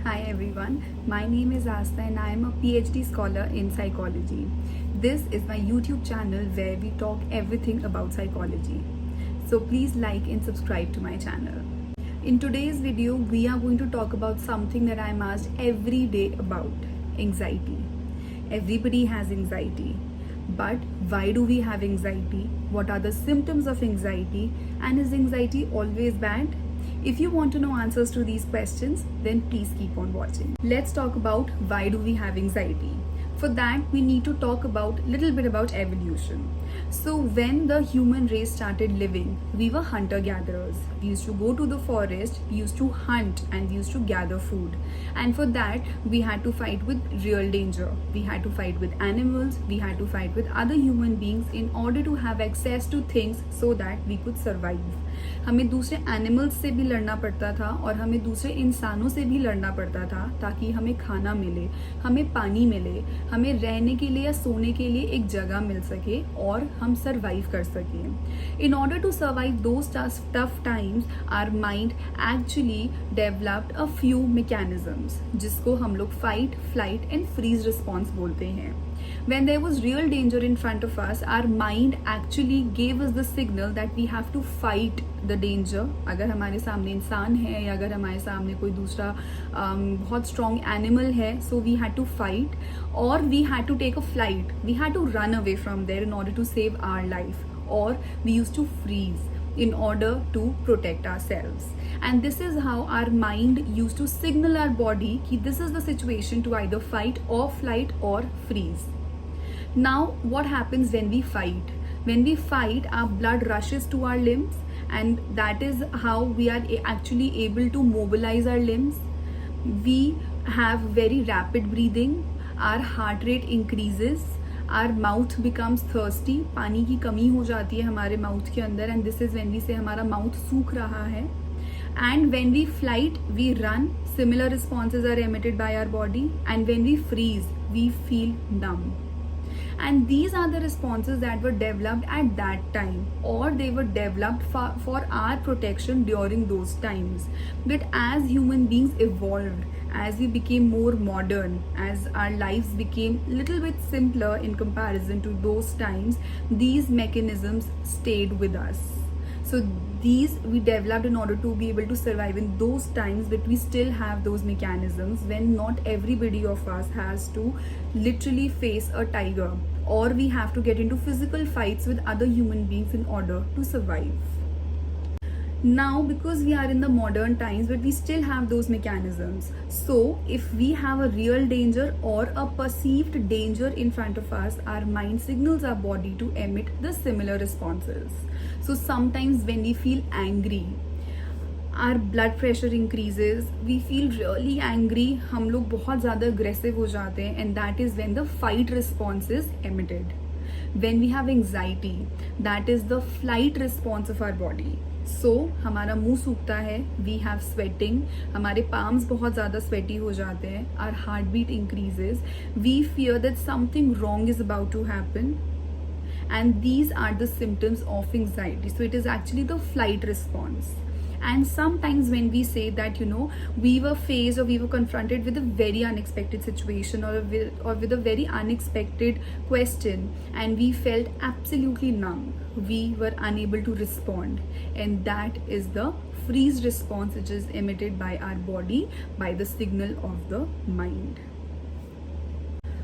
Hi everyone, my name is Asta and I am a PhD scholar in psychology. This is my YouTube channel where we talk everything about psychology. So please like and subscribe to my channel. In today's video, we are going to talk about something that I am asked every day about: anxiety. Everybody has anxiety. But why do we have anxiety? What are the symptoms of anxiety? And is anxiety always bad? If you want to know answers to these questions, then please keep on watching. Let's talk about why do we have anxiety. For that, we need to talk about little bit about evolution. So when the human race started living, we were hunter-gatherers. We used to go to the forest, we used to hunt, and we used to gather food. And for that, we had to fight with real danger. We had to fight with animals, we had to fight with other human beings in order to have access to things so that we could survive. हमें दूसरे animals से भी लड़ना पड़ता था और हमें दूसरे इंसानों से भी लड़ना पड़ता था ताकि हमें खाना मिले, हमें पानी मिले, हमें रहने के लिए या सोने के लिए एक जगह मिल सके और हम सरवाइव कर सकें. In order to survive those tough times our mind actually developed a few mechanisms जिसको हम लोग fight, flight and freeze response बोलते हैं. When there was real danger in front of us, our mind actually gave us the signal that we have to fight the danger. अगर हमारे सामने इंसान है या अगर हमारे सामने कोई दूसरा बहुत strong animal है, so we had to fight or we had to take a flight. We had to run away from there in order to save our life, or we used to freeze in order to protect ourselves. And this is how our mind used to signal our body that this is the situation to either fight or flight or freeze. Now what happens when we fight? When we fight, our blood rushes to our limbs, and that is how we are actually able to mobilize our limbs. We have very rapid breathing, our heart rate increases, our mouth becomes thirsty. पानी की कमी हो जाती है हमारे mouth के अंदर, and this is when we say हमारा माउथ सूख रहा है. And when we flight, we run. Similar responses are emitted by our body. And when we freeze, we feel numb. And these are the responses that were developed at that time, or they were developed for our protection during those times. But as human beings evolved, as we became more modern, as our lives became a little bit simpler in comparison to those times, these mechanisms stayed with us. So these we developed in order to be able to survive in those times, but we still have those mechanisms when not everybody of us has to literally face a tiger, or we have to get into physical fights with other human beings in order to survive. Now, because we are in the modern times, but we still have those mechanisms. So if we have a real danger or a perceived danger in front of us, our mind signals our body to emit the similar responses. So sometimes when we feel angry, our blood pressure increases, we feel really angry, हम लोग बहुत ज़्यादा aggressive हो जाते हैं, and that is when the fight response is emitted. When we have anxiety, that is the flight response of our body. So हमारा मुंह सूखता है, we have sweating, हमारे palms बहुत ज़्यादा sweaty हो जाते हैं, our heartbeat increases, we fear that something wrong is about to happen, and these are the symptoms of anxiety. So it is actually the flight response. And sometimes when we say that, we were faced or we were confronted with a very unexpected situation or with a very unexpected question, and we felt absolutely numb, we were unable to respond, and that is the freeze response which is emitted by our body by the signal of the mind.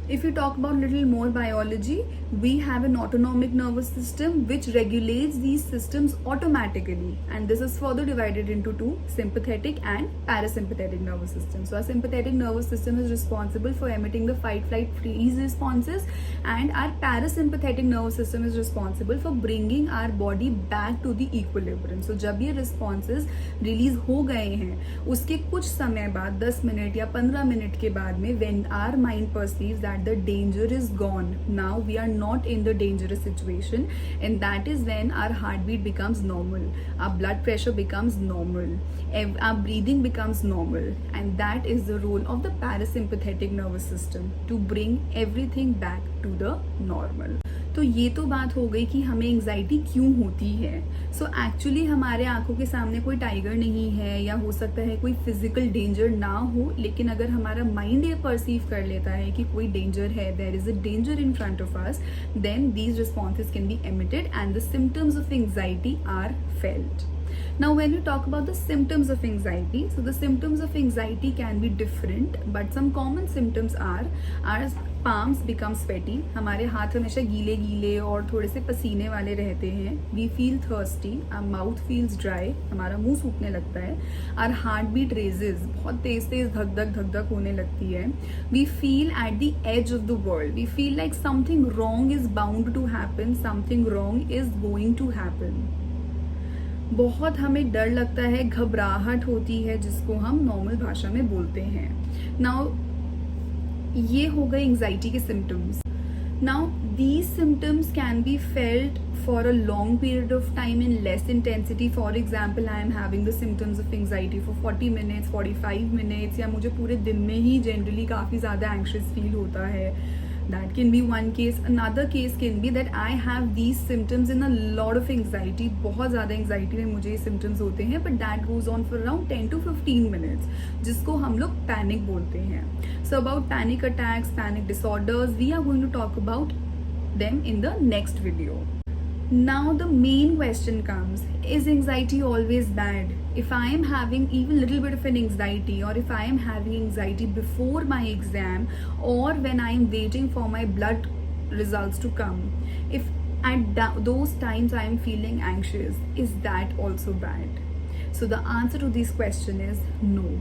If you talk about little more biology, we have an autonomic nervous system which regulates these systems automatically, and this is further divided into two: sympathetic and parasympathetic nervous system. So our sympathetic nervous system is responsible for emitting the fight, flight, freeze responses, and our parasympathetic nervous system is responsible for bringing our body back to the equilibrium. So जब ये responses release हो गए हैं, उसके कुछ समय बाद 10 minute या 15 मिनट के बाद में, when our mind perceives that the danger is gone, now we are not in the dangerous situation, and that is when our heartbeat becomes normal, our blood pressure becomes normal, our breathing becomes normal, and that is the role of the parasympathetic nervous system, to bring everything back to the normal. तो ये तो बात हो गई कि हमें anxiety क्यों होती है. सो एक्चुअली हमारे आंखों के सामने कोई टाइगर नहीं है या हो सकता है कोई फिजिकल डेंजर ना हो, लेकिन अगर हमारा माइंड ये परसीव कर लेता है कि कोई डेंजर है, there is a danger in front of us, then these responses can be emitted and the symptoms of anxiety are felt. Now, when we talk about the symptoms of anxiety, so the symptoms of anxiety can be different, but some common symptoms are our palms become sweaty. हमारे हाथ हमेशा गीले गीले और थोड़े से पसीने वाले रहते हैं. We feel thirsty. Our mouth feels dry. हमारा मुंह सूखने लगता है. Our heartbeat raises. बहुत तेज तेज धक धक होने लगती है. We feel at the edge of the world. We feel like something wrong is bound to happen. Something wrong is going to happen. बहुत हमें डर लगता है, घबराहट होती है, जिसको हम नॉर्मल भाषा में बोलते हैं. नाउ ये हो गए एंग्जाइटी के symptoms. Now these symptoms can be felt for a long period of time in less intensity. For example, I am having the symptoms of anxiety for 40 minutes, 45 minutes, या मुझे पूरे दिन में ही जनरली काफ़ी ज़्यादा एंग्शियस फील होता है. That can be one case. Another case can be that I have these symptoms in a lot of anxiety. बहुत ज़्यादा anxiety में मुझे ये symptoms होते हैं, but that goes on for around 10 to 15 minutes, जिसको हम लोग panic बोलते हैं. So about panic attacks, panic disorders, we are going to talk about them in the next video. Now the main question comes, is anxiety always bad? If I am having even little bit of an anxiety, or if I am having anxiety before my exam, or when I am waiting for my blood results to come, if at those times I am feeling anxious, is that also bad? So the answer to this question is no.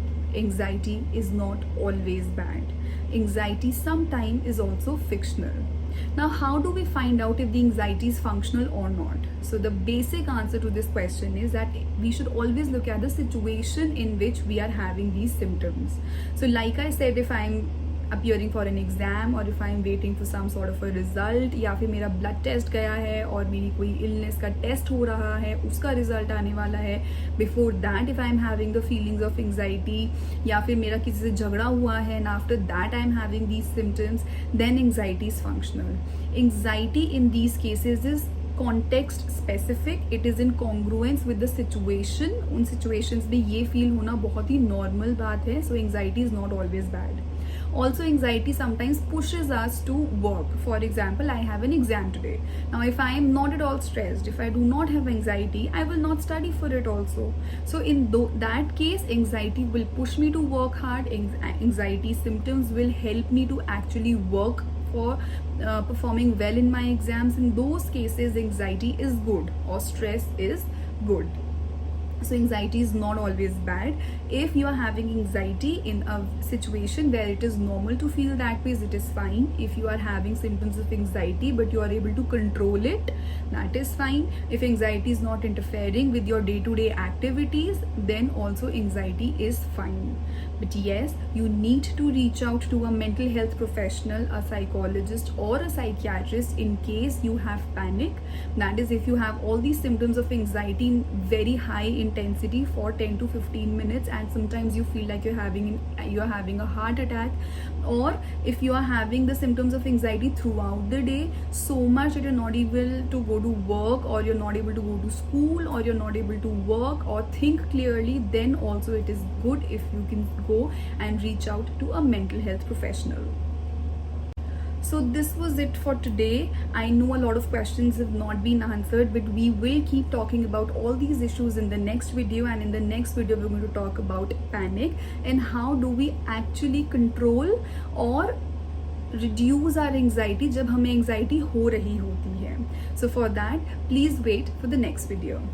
Anxiety is not always bad. Anxiety sometimes is also fictional. Now, how do we find out if the anxiety is functional or not? So the basic answer to this question is that we should always look at the situation in which we are having these symptoms. So like I said, if I'm appearing for an exam, or if I'm waiting for some sort of a result, या फिर मेरा blood test गया है और मेरी कोई illness का test हो रहा है, उसका result आने वाला है, before that if I'm having the feelings of anxiety, या फिर मेरा किसी से झगड़ा हुआ है and after that I'm having these symptoms, then anxiety is functional. Anxiety in these cases is context specific. It is in congruence with the situation. उन situations में ये feel होना बहुत ही normal बात है. So anxiety is not always bad. Also, anxiety sometimes pushes us to work. For example, I have an exam today. Now, if I am not at all stressed, if I do not have anxiety, I will not study for it also. So in that case, anxiety will push me to work hard. Anxiety symptoms will help me to actually work for performing well in my exams. In those cases, anxiety is good or stress is good. So anxiety is not always bad. If you are having anxiety in a situation where it is normal to feel that way, it is fine. If you are having symptoms of anxiety but you are able to control it, that is fine. If anxiety is not interfering with your day-to-day activities, then also anxiety is fine. But yes, you need to reach out to a mental health professional, a psychologist or a psychiatrist in case you have panic. That is, if you have all these symptoms of anxiety in very high intensity for 10 to 15 minutes, and sometimes you feel like you're having a heart attack, or if you are having the symptoms of anxiety throughout the day so much that you're not able to go to work, or you're not able to go to school, or you're not able to work or think clearly, then also it is good if you can go and reach out to a mental health professional. So this was it for today. I know a lot of questions have not been answered, but we will keep talking about all these issues in the next video. And in the next video, we're going to talk about panic and how do we actually control or reduce our anxiety जब हमें anxiety हो रही होती है. So for that, please wait for the next video.